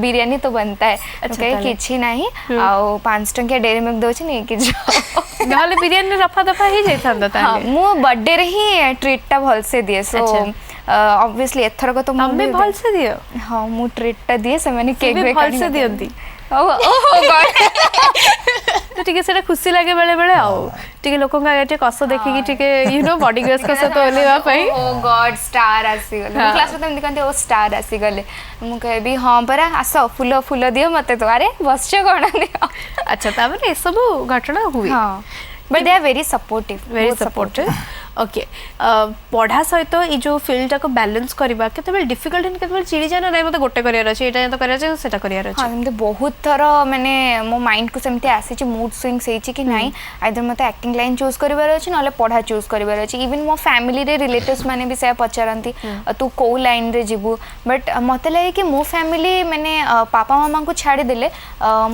बिरयानी तो बनता है ओके किछि नाही आ 5 टंकिया डेरी मिल्क दोछ नहीं कि नहले बिरयानी रफा दफा ही जाई थांदा हां ताले मु बर्थडे रे ही ट्रीट टा भल से दिए सो ऑब्वियसली एथर को तो हम भी भल से दियो हां मु ट्रीट टा दिए से माने केक भी वे भल से दियंती ओहो गॉड तो ठीक है सेटा खुशी लागे बेले बेले आउ ठीक है लोकों का एटे कस देखि कि ठीक है यू नो बॉडी ग्रेस का सतो लेवा पई ओ गॉड स्टार आसी गले क्लास में दिखंते ओ स्टार आसी गले मु कहबी हां परा आसो फूल फूल दियो मते तो अरे बसछ कोन दियो अच्छा ताबे ए सब घटना हुई हां but they are very supportive very supportive okay पढ़ा सहित ये जो फील्ड को बैलेंस करबा केते बेल डिफिकल्ट इन केते बेल चिड़ी जाना नै मते गोटे करियर अछि एटा तो करियर अछि सेटा करियर अछि हां हमते बहुत थर माने मो माइंड को सेमते आसी छि मूड स्विंग्स हे छि कि नाही आइदर मते एक्टिंग लाइन चूज करबार अछि नले पढ़ा चूज करबार अछि इवन मो फैमिली रे रिलेटिव्स माने भी से पचारंती तू को लाइन रे जिबू बट मते लागे कि मो फैमिली माने पापा मामा को छाड़ी देले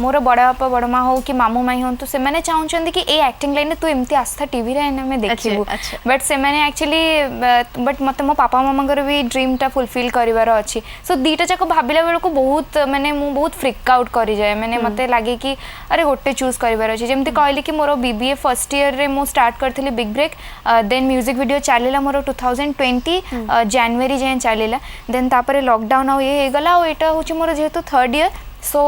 मोर बड़ा पापा बड़ा मां हो कि मामू माई हो तो से माने चाहउछंदी कि ए एक्टिंग लाइन तू एमती आस्था टीवी रे एना में देखिबू बट से मैंने एक्चुअली बट मत मो पापा मामा भी ड्रीमटा फुलफिल करार अच्छी सो दीटा जाक भाविला बेलू बहुत मैंने मु बहुत फ्रिक आउट कर जाए मैंने मत लगे कि अरे गोटे चूज करार अच्छे जमी कहली कि मोर BBA फर्स्ट ईयर रे मु स्टार्ट करथिली big break then music video चलिला मोर 2020 जनवरी जाए चलिला देन तापर लॉकडाउन आ ये गला आ एटा होची मोर जेहेतु थर्ड ईयर सो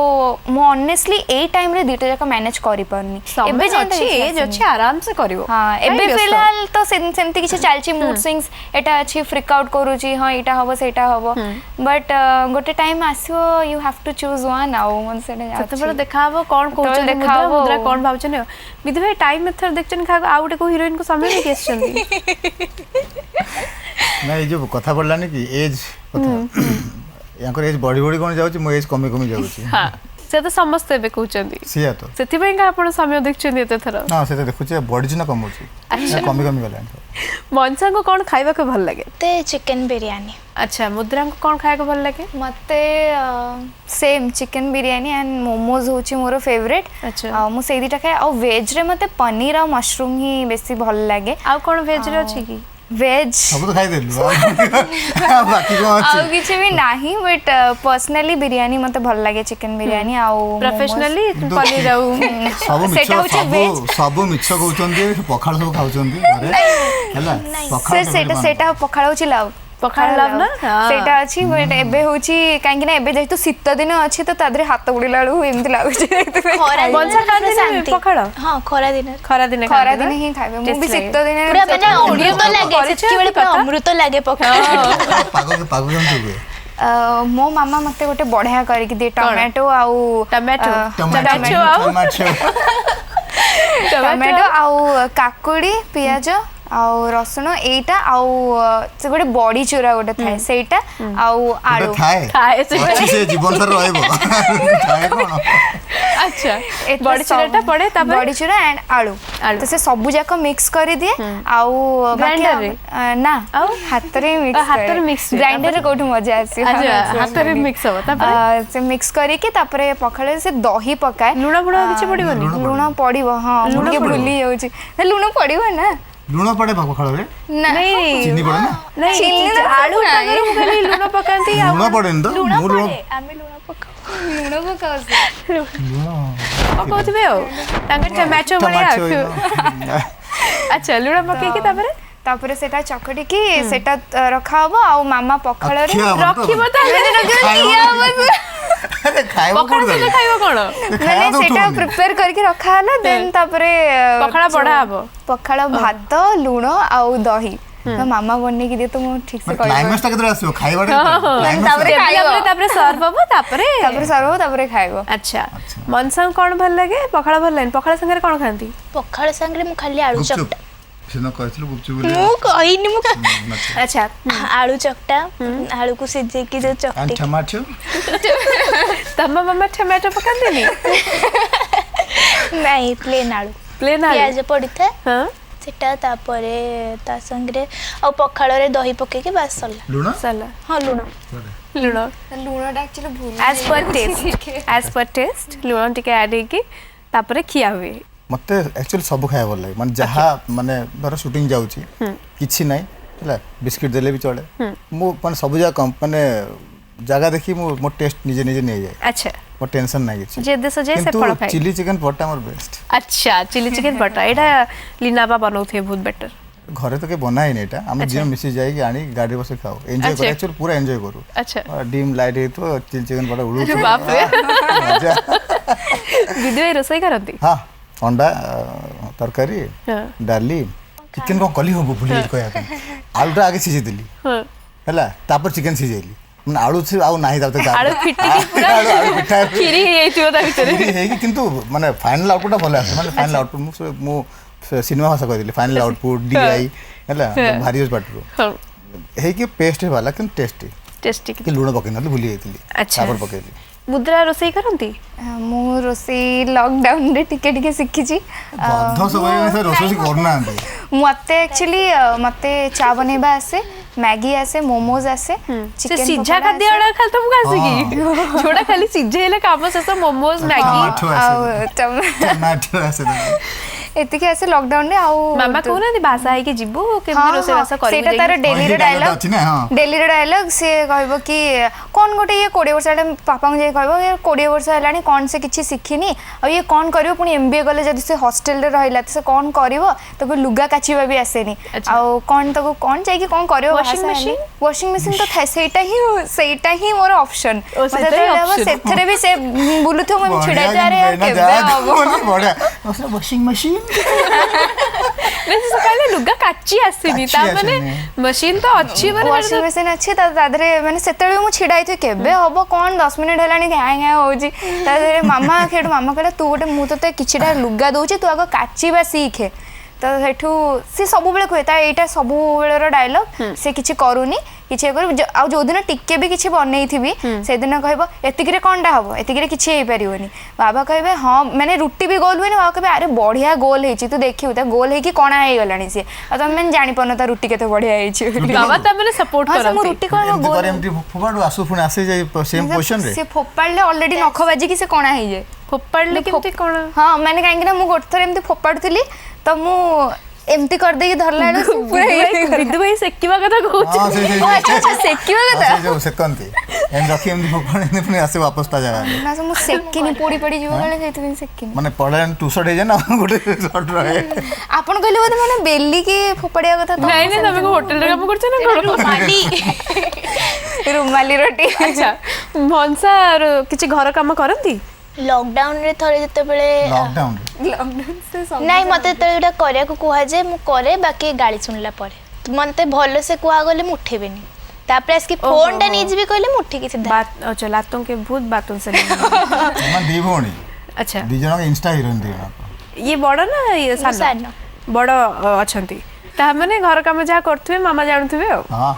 मो ऑनेस्टली ए टाइम रे दीटा जाक मैनेज करि परनी एबे अछि एज अछि आराम से करिवो हां एबे फिलहाल तो सेमती किछ चालची मूड स्विंग्स एटा अछि फ्रिक आउट करूची हां एटा हबो सेटा हबो बट गोटे टाइम आसियो you have to choose one आउ मन से तो बड़ा देखाबो कोन कोच देखाबो मुद्रा कोन भावचन विधि भाई टाइम मेथड देखचन खा आ गुटे को हीरोइन को समय में केस चंदी नहीं जो कथा पड़लानी कि एज कथा याकर एज बड़ी बड़ी कोन जाउची मो एज कमी कमी जाउची हां से तो समस्त बे कहउचंदी सिया तो सेति भाई का आपण समय देखचंदी एते थरा ना से तो देखुची बड़ी ना कमउची अच्छा कमी कमी गला मनसा को कोन खाइबा के भल लागे ते चिकन बिरयानी अच्छा मुद्रा को कोन खाए के भल लागे मते same chicken biryani and momos होची मोर फेवरेट अच्छा मु सेई दिटा खाए आ वेज रे मते पनीर आ मशरूम ही बेसी भल लागे आ कोन वेज रे अछि की वेज सब तो खाई देलु बाकी को आउ अछि किछि भी नाही बट पर्सनली बिरयानी मते भल लागे चिकन बिरयानी आउ प्रोफेशनली पनीर आउ सब मिछ सब मिछ कहउचंदी पखाल सब खाउचंदी घरे हैला पखाल सेटा पखाल होची लाव पखाल लाभ ना सेटा अछि बट एबे होची काहे ना एबे जेतु शीत दिन अछि तो तादरे हाथ बुडीला लळू एमति लागुची मनसा खाते पखाल हां खरा दिन ही खाइबे मु भी शीत दिन पूरा माने अमृत लागे सेति बेले पूरा अमृत लागे पखाल पागो जंतु मो मामा मते गोटे बढ़िया करिक दे टमाटो आउ टमाटो आउ काकुड़ी पियाज आउ रसुण एटा आउ से गोटे बड़ी चूरा गोटे थाए सेटा आउ आलू खाए से जीवन सर रहइबो खाए कोन अच्छा बड़ी चूराटा पड़े तब बड़ी चूरा एंड आलू तो से सब जाक मिक्स कर दिए आउ ग्राइंडर रे ना हाथ रे मिक्स ग्राइंडर रे कोठु मजा आसी अच्छा हाथ रे मिक्स हो तब से मिक्स करी के तापरे पखाळे से दही पकाए लूण बुण किछ पड़िबो लूण पड़िबो हां लूण भूली जाउची लूण पड़िबो ना लूण पड़े पखाल रे नहीं चीनी पड़े ना नहीं चीनी आलू टाइम खाली लूण पकांती लूण पड़े न तो मु लूण आमे लूण पका लूण पकाओ पकाउथबे हो तांगे टमाटो बढिया अच्छा लूण पके के तापरे सेटा चकटी की सेटा रखा हबो आ मामा पखाळ रे रखिबो त अरे खाइबो कोन पखाळ खाइबो कोन मैंने सेटा प्रिपेयर करके रखा हला देन तापरे पखाळ बडा हबो पखाळ भात लूण आ दही मामा बन्ने की दे तो मु ठीक से क्लाइमेक्स तक आसीबो खाइबा तापरे सर्व हबो तापरे खाइबो अच्छा मनसा कोन भल लागे पखाळ भल लाइन पखाळ संगे कोन खांती पखाळ संगे मु खाली आलू चकटा सिनो कहथिलु गुपचुप बोले मु कहिनी मु अच्छा आलू चकटा आलू को सिजे की जो चकटी टमाटो तम्मा मम्मा टमाटो पकांती नी नहीं प्लेन आलू प्याज पड़ी था हां सेटा तापरे ता संगे आ पखाळ रे दही पके के बास सला लूण सला हां लूण लूणटा एक्चुअली भूल एज पर टेस्ट लूण टिके ऐड की तापरे खिया हुए मते एक्चुअली सब खाया भल लागे माने जहा माने धर शूटिंग जाउची किछि नै हला बिस्किट देले भी चले मु माने सब जा माने जगह देखी मो टेस्ट निजे निजे नै जाय अच्छा मो टेंशन नै किछि जे देश जे से फळ खाइ चिली चिकन पट्टा मोर बेस्ट अच्छा चिली चिकन पट्टा एटा लीनाबा बनौथे बहुत बेटर घरे तो के बनाई नै एटा हम जिम मिसी जाई कि आनी गाड़ी बसे खाओ एन्जॉय कर एक्चुअली पूरा एन्जॉय करू अच्छा डिम लाइट हे तो चिली चिकन पट्टा उड़ू बाप रे मजा वीडियो रसोई करती हां अंडा तरकारी डाली चिकन को कली हो भूली कहया आलूटा आगे सिझे दिली हैला तापर चिकन सिझेली मन आलू से आउ नाही दाते आलू फिटी की पूरा खिरी हेइथियो ता भितरे खिरी हेइ किंतु माने फाइनल आउटपुट भले आसे माने फाइनल आउटपुट मु सिनेमा भाषा कह दिली फाइनल आउटपुट डीआई हैला भारी पाटरो हेइ कि पेस्ट वाला किन टेस्टी कि लूण पके न भूली हेइतिली तापर पकेली मुद्रा रोसई करंती मु रोसई लॉकडाउन रे टिके टिके सिखी छी बद्ध समय से रोसई करना आंती मते एक्चुअली मते चा बनेबा आसे मैगी आसे मोमोज आसे चिकन सिझा खाद्य अडा खाल तुम कासी की छोड़ा खाली सिझेले काम से मोमोज मैगी और टमाटो आसे एतिकी आसे लॉकडाउन रे आउ मामा कहना बासा है कि जीवो केमती रोसे बासा कर सेटा तार डेली रे डायलॉग ଅଛି ନା ହଁ डेली रे डायलॉग से कहबो कि कौन गोटे ये 20 वर्ष हेला पापा जे कहबो ये 20 वर्ष हेलानी कौन से किछि सिखिनी आ ये कौन करियो पुनी एमबीए गले जदी से हॉस्टल रे रहिला से कौन करिवो तो लुगा काचिबा भी आसेनी आ कौन तो कौन जाई कि कौन करियो वॉशिंग मशीन तो था सेटा ही मोर ऑप्शन सेथरे भी से बुलुथो म छिडा जा रे केबे हबो बड़ा वॉशिंग मशीन कहले लुगा काची आसेनी ता माने मशीन तो अच्छी माने वॉशिंग मशीन अच्छी तादरे माने सेतळे मु छिडाई थे केबे हबो कौन 10 मिनिट हेलानी गाय गाय होजी तादरे मामा खेड मामा कहले तू गोटे मु तो किछिटा लुगा दोची तू आगो काचीबा सीखे तो सेठू से सब बेले कहे ता एटा सब बेलेर डायलॉग से किछि करूनी किछि कर आ जो दिन टिके भी किछि बनै थिबी से दिन कहबो एतिकी रे कोनटा हबो एतिकी रे किछि हे परिवनी बाबा कहबे हां माने रुट्टी भी गोल होनी बाबा कहबे अरे बढ़िया गोल हेची तू देखिउ ता गोल हे कि कोना हे गलानी से आ त मैं जानि पन ता रुट्टी केते बढ़िया हेची बाबा त माने सपोर्ट करन मु रुट्टी कोन गोल पर एमटी फोपाडू आसु पुनी आसे जाई सेम पोजीशन रे से फोपाडले ऑलरेडी नख बाजी कि से कोना हे जे फोपाडले केमती कोना हां माने काहे कि ना मु गोट थर एमती फोपाडथिली त मु एमती कर दे कि धरला पूरा विदु भाई सेकिबा कथा कहू अच्छा सेकिबा कथा से जो सेकंती एम रखी एमती फोपाडे पुनी आसे वापस ता जागा ना मु सेकिनी पोड़ी पड़ी जीव गले सेति सेकिनी माने पड़े टू शॉट हे ना गोटे शॉट रहे आपण कहले बोले माने बेली के फोपाडिया कथा तो नहीं नहीं तमे को होटल रे काम करछ ना रुमाली रुमाली रोटी अच्छा भनसा किछि घर काम करंती लॉकडाउन रे थरे जते बेले लॉकडाउन से सब नहीं मते तो एटा करिया को कुहा जे मु करे बाकी गाली सुनला परे मते भलो से कुहा गले मु उठेबेनी तापर इसकी फोन टा नीज भी कहले मु उठी की सीधा बात अच्छा लातों के भूत बातों से मन दी भोणी अच्छा दी जन इंस्टा हीरोइन दी जन ये बड़ ना ये सानो बड़ अछंती ता माने घर काम जा करथुवे मामा जानथुवे हां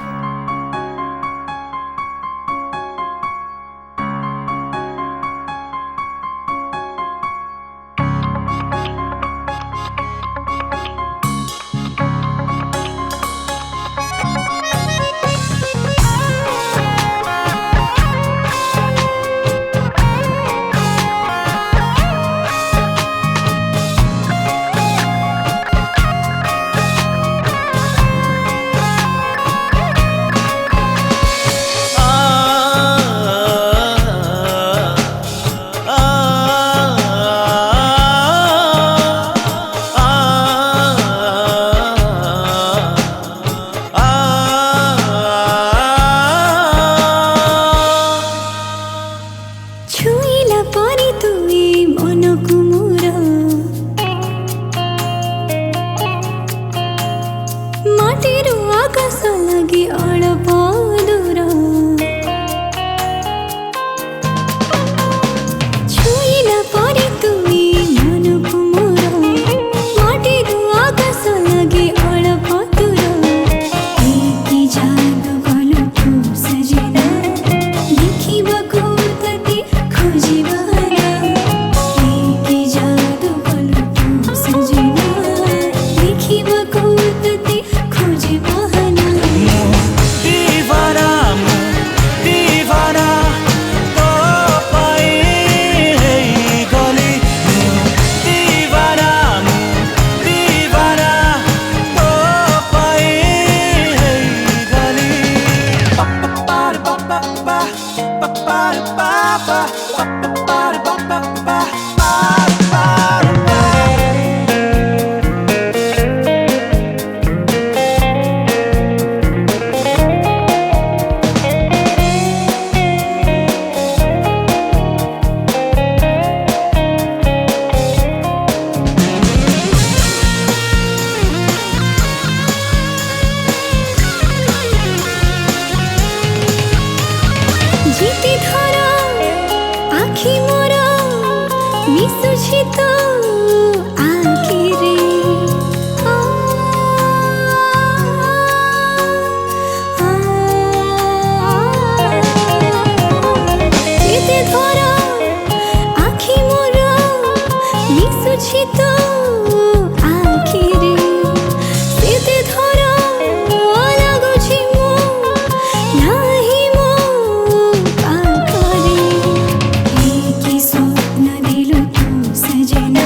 सजना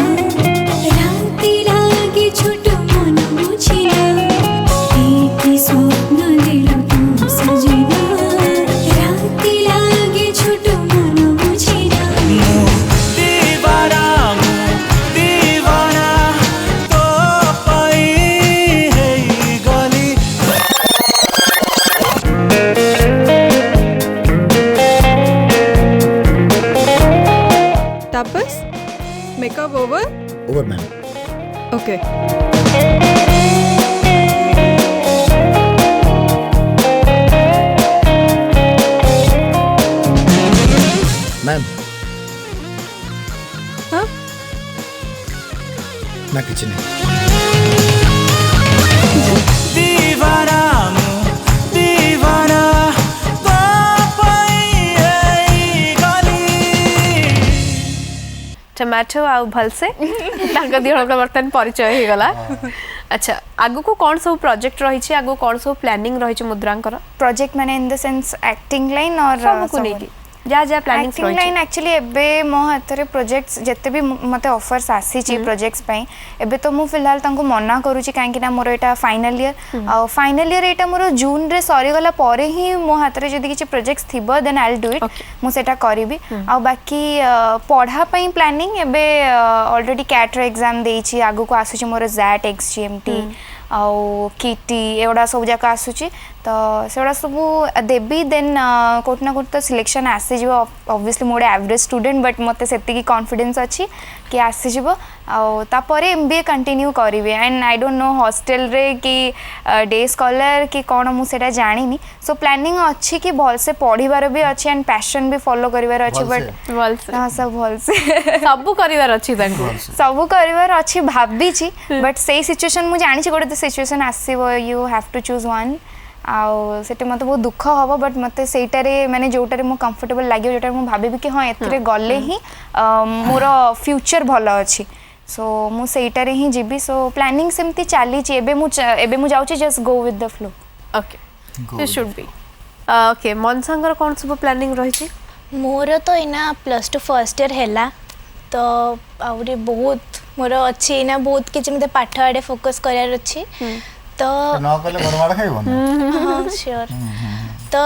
Tapas makeup over over ma'am okay ma'am हाँ ना किसी नहीं दीवाना दीवाना टमाटो आ भलसे तांका दी जणक बर्तन परिचय हो गला अच्छा आगु को कौन सब प्रोजेक्ट रही छी आगु कौन सब प्लानिंग रही छी मुद्रांकर प्रोजेक्ट माने in the sense acting line और सब को नेकी जा जा प्लानिंग एक्टिंग लाइन एक्चुअली एबे मो हाथ रे प्रोजेक्ट्स जत्ते भी मते ऑफर्स आसी छी प्रोजेक्ट्स पई एबे तो मु फिलहाल तांको मना करू छी काहे कि ना मोर एटा फाइनल ईयर एटा मोर जून रे सरी गला परे ही मो हाथ रे जदी किछि प्रोजेक्ट्स थिबो then I will do it मु सेटा करबी आ बाकी पढ़ा पई प्लानिंग एबे ऑलरेडी कैट रे एग्जाम देई छी आगु को आसु छी मोर जैट एक्सजीएमटी आउ कीटी एवडा सब जाका आसुची तो सेवडा सब देबी देन कोट ना कोट तो सिलेक्शन आसी जीवो obviously more average student but मते सेति की कॉन्फिडेंस अछि कि आसी जीवो आउ तापरे एमबीए कंटिन्यू करिवे and I don't know hostel रे कि डे स्कॉलर कि कोन मु सेटा जानिनी सो प्लानिंग अछि कि भल से पढिबार भी अछि एंड पैशन भी फॉलो करिवार अछि बट भल से हां सब भल से सब करिवार अछि तांको सब करिवार अछि भाबी छी बट सेही सिचुएशन मु जानि छी गोटे सिचुएशन आसीबो you have to choose one आउ सेटे मते बहुत दुख हबो बट मते सेटारे माने जोटारे मो कंफर्टेबल लागियो जोटारे मु भाबी कि हां एतरे गले ही मोर फ्यूचर भलो अछि सो मु सेटारे ही जिबी सो प्लानिंग सेमती चाली छी एबे मु जाउची just go with the flow okay this should be okay मनसंगर कौन सब प्लानिंग रही छी मोर तो इना +2 फर्स्ट ईयर हैला तो आउरी बहुत मोर अच्छी इना बहुत किछि मते पाठ आडे फोकस करार अछि तो न कले घरवाड़ा खाइबो हां श्योर तो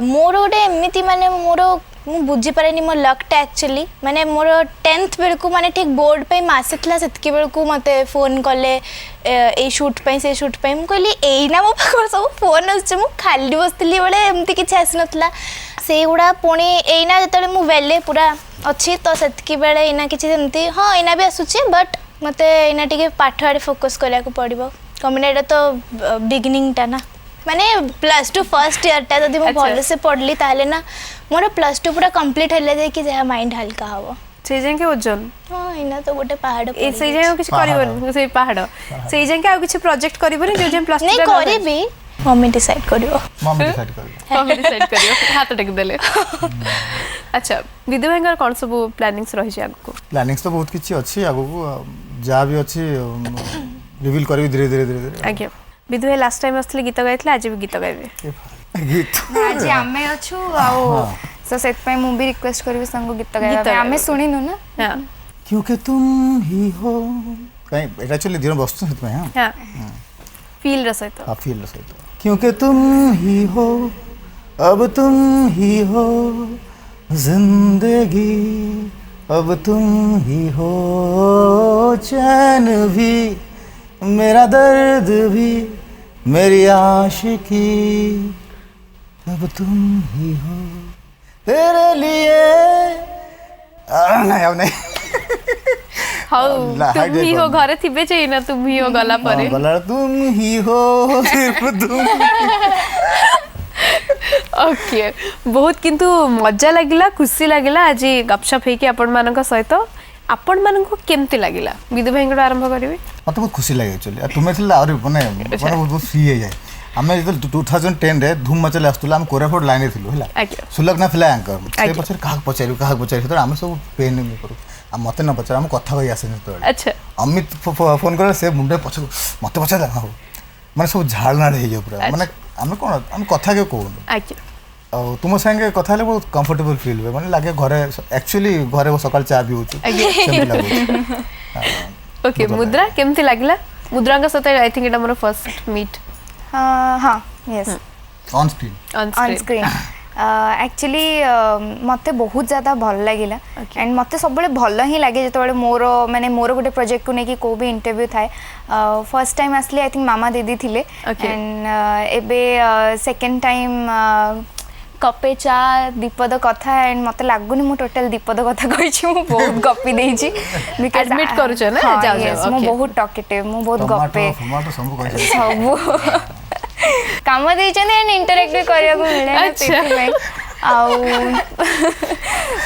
मोर गोटे एमिति माने मोर मु बुझी पारेनी मो लकटा एक्चुअली माने मोर 10th बेल को माने ठीक बोर्ड पे मासे थला सेतकी बेल को मते फोन कले ए शूट पे से शूट पे मु कहली एइना मो पाखर सब फोन आछ मु खाली बसतली बेले एमती किछ आस नथला से गुडा पुणी एइना जतले मु वेले पूरा अछि तो सेतकी बेले एइना किछ एमती हां एइना भी आसुची बट मते एइना टिके पाठ आडे फोकस करिया को पड़िबो कम्बिनेट तो बिगिनिंग टा ना माने +2 फर्स्ट ईयर टा जदि मो भले से पढली ताले ना मोर +2 पूरा कंप्लीट हेले दे कि जे माइंड हल्का हबो से जाके ओजन हां इना तो गोटे पहाड़ ए से जाके किछ करबो से पहाड़ से जाके आ किछ प्रोजेक्ट करबो जो जे +2 नहीं करबी मम्मी डिसाइड करियो मम्मी डिसाइड करियो हाथ टेक देले अच्छा विदु भाईंगर कोन सब प्लानिंग्स रही छै आगु प्लानिंग्स तो बहुत किछि अछि आगु जा भी अछि रिवील करबी धीरे धीरे आज्ञा विदु भाई लास्ट टाइम असली गीत गाइथला आज भी गीत गाइबे गीत आज आमे अछु आउ सो सेट पे मु भी रिक्वेस्ट करबी संग गीत गाइबा आमे सुनिनु ना हां क्योंकि तुम ही हो कहीं एटा एक्चुअली दिन वस्तु सेत में हां फील रसैतो हां फील रसैतो क्योंकि तुम ही हो अब तुम ही हो जिंदगी अब तुम ही हो चैन भी मेरा दर्द भी मेरी आशिकी अब तुम ही हो तेरे लिए नहीं अब नहीं हाउ तुम ही हो घरे थिबे चाहिए ना तुम ही हो गला परे गला तुम ही हो सिर्फ तुम ओके बहुत किंतु मजा लागिला खुशी लागिला आज गपशप हेकि आपण मानक सहित आपण मानक केमती लागिला विदु भाईंगड आरंभ करिवे मते बहुत खुशी लागे एक्चुअली तुमे थिला आरो माने बहुत फ्री हे जाय हमें जब 2010 रे धूम मचले आस्तुला हम कोराफोर्ड लाइन थिलु हला सुलग ना थिला एंकर से पछर काह पचारि तो हम सब पेन में करू आ मते न पचार हम कथा कहि आसे तो अच्छा अमित फोन करे से मुंडे पछ मते पचार हो माने सब झालना रे हे पूरा माने हम कोन हम कथा के कहू अच्छा और तुम संगे कथा ले बहुत कंफर्टेबल फील हुए माने लागे घरे एक्चुअली घरे वो सकाळ चा भी होछु सेम लागो ओके मुद्रा केमती लागला मुद्रा का साथ आई थिंक इट हमर फर्स्ट मीट हां यस ऑन स्क्रीन एक्चुअली मते बहुत ज्यादा भल लागिला एंड मते सब बळे भल ही लागे जते बळे मोर गोटे प्रोजेक्ट को नेकी को भी इंटरव्यू थाए फर्स्ट टाइम असली आई थिंक मामा दीदी थिले एंड एबे सेकंड टाइम कपे चा दीपद कथा एंड मत लागुनी मु टोटल दीपद कथा कहिछि मु बहुत गप्पी देइछि बिकॉज़ Admit करूछ ना? जाओ, जाओ, मु okay. बहुत टॉकेटिव मु बहुत गप्पे टमाटो सब कहि सब काम देइछन एंड इंटरैक्ट करिया को मिले ना अच्छा। सेति आउ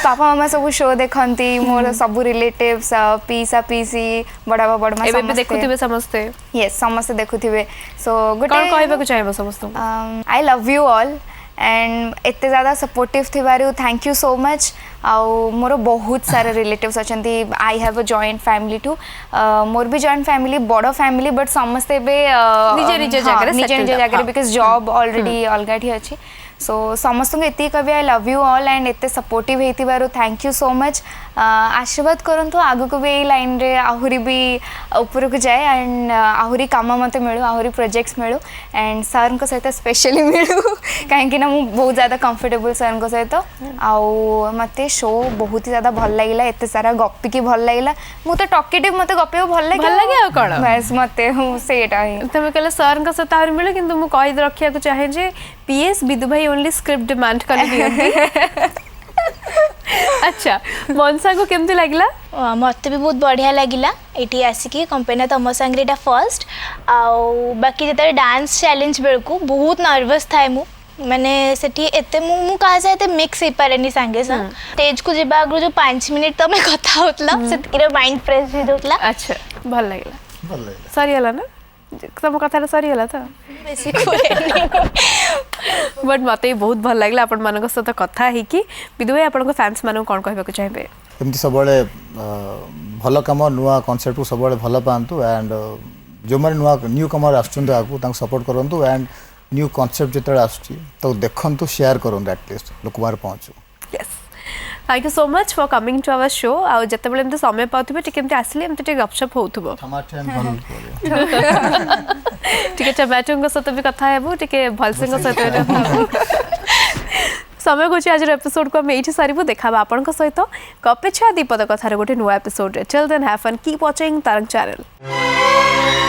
पापा मामा सब शो देखंती मोर सब रिलेटिव्स पीसा पीसी बड़ा बड़मा एबे भी देखुथिबे समस्ते यस समस्त देखुथिबे सो कोन कहबा को चाहेबो समस्त I love you all and एते ज़्यादा सपोर्टिव थिबारु थैंक यू सो मच आउ मोर बहुत सारे रिलेटिव्स अछंती I have a joint family too मोर भी जॉइंट फैमिली बड़ फैमिली बट समस्ते बे निजे जगह रे निजे settled जगह हाँ। बिकॉज जॉब ऑलरेडी अलगा ठी अछि सो समस्त को एति कबे I love you all and एते सपोर्टिव हेतिबारु थैंक यू सो मच आशीर्वाद करंतु आगु को भी ए लाइन रे आहुरी भी ऊपर को जाए एंड आहुरी काम मते मिलु आहुरी प्रोजेक्ट्स मिलु एंड सर को सहित स्पेशली मिलु काहे कि ना मु बहुत ज्यादा कंफर्टेबल सर को सहित आउ मते शो बहुत ही ज्यादा भल लागिला एते सारा गप्पी की भल लागिला मु तो टॉकेटिव मते गप्पे भल लागे भल लागे आ कोन बस मते हूं सेटा ही तमे कहले सर का सतावर मिले किंतु मु कहि रखिया को चाहे जे पीएस विदु भाई ओनली स्क्रिप्ट डिमांड कर दियंती अच्छा मनसा को केमती लागला मत भी बहुत बढ़िया लगिला एटी आसिकी कंपनी तुम संगे एटा फर्स्ट आउ बाकी जेते डांस चैलेंज बेलकू बहुत नर्वस थाए मु माने सेठी एते मु कहा जाए एते मिक्स हे पारेनी संगे संग स्टेज को जेबा अगु जो 5 मिनिट तमे कथा होतला सेतिरे माइंड फ्रेश हो जोतला अच्छा भल लागला भल लागला सरी हला ना तम कथा सरी हला त बेसी कोई बट मते बहुत भल लागला अपन मानक सहित कथा ही कि विदु भाई अपन फैंस मानक कोन कहबा को चाहेबे एमती सबले भल कम नुआ कॉन्सेप्ट को सबले भल पांतु एंड जो माने नुआ न्यू कमर आछुंतु आकु तांक सपोर्ट करंतु एंड न्यू कॉन्सेप्ट जेतले आछी तो देखंतु शेयर करंतु एटलीस्ट लोक मार पहुंचू yes thank you so much for coming to our show आ जते बेले एमते समय पाउथिबे टिके एमते आसले एमते टिके गपशप होउथबो टमाटर एंड भल करे टिके टमाटो को सहित भी कथा हेबो टिके भलसे को सहित समय को आज एपिसोड को हम एठी सारिबो देखाबा आपन को सहित कपेछा दीपद कथार गोटे नुवा episode till then have fun keep watching Tarang channel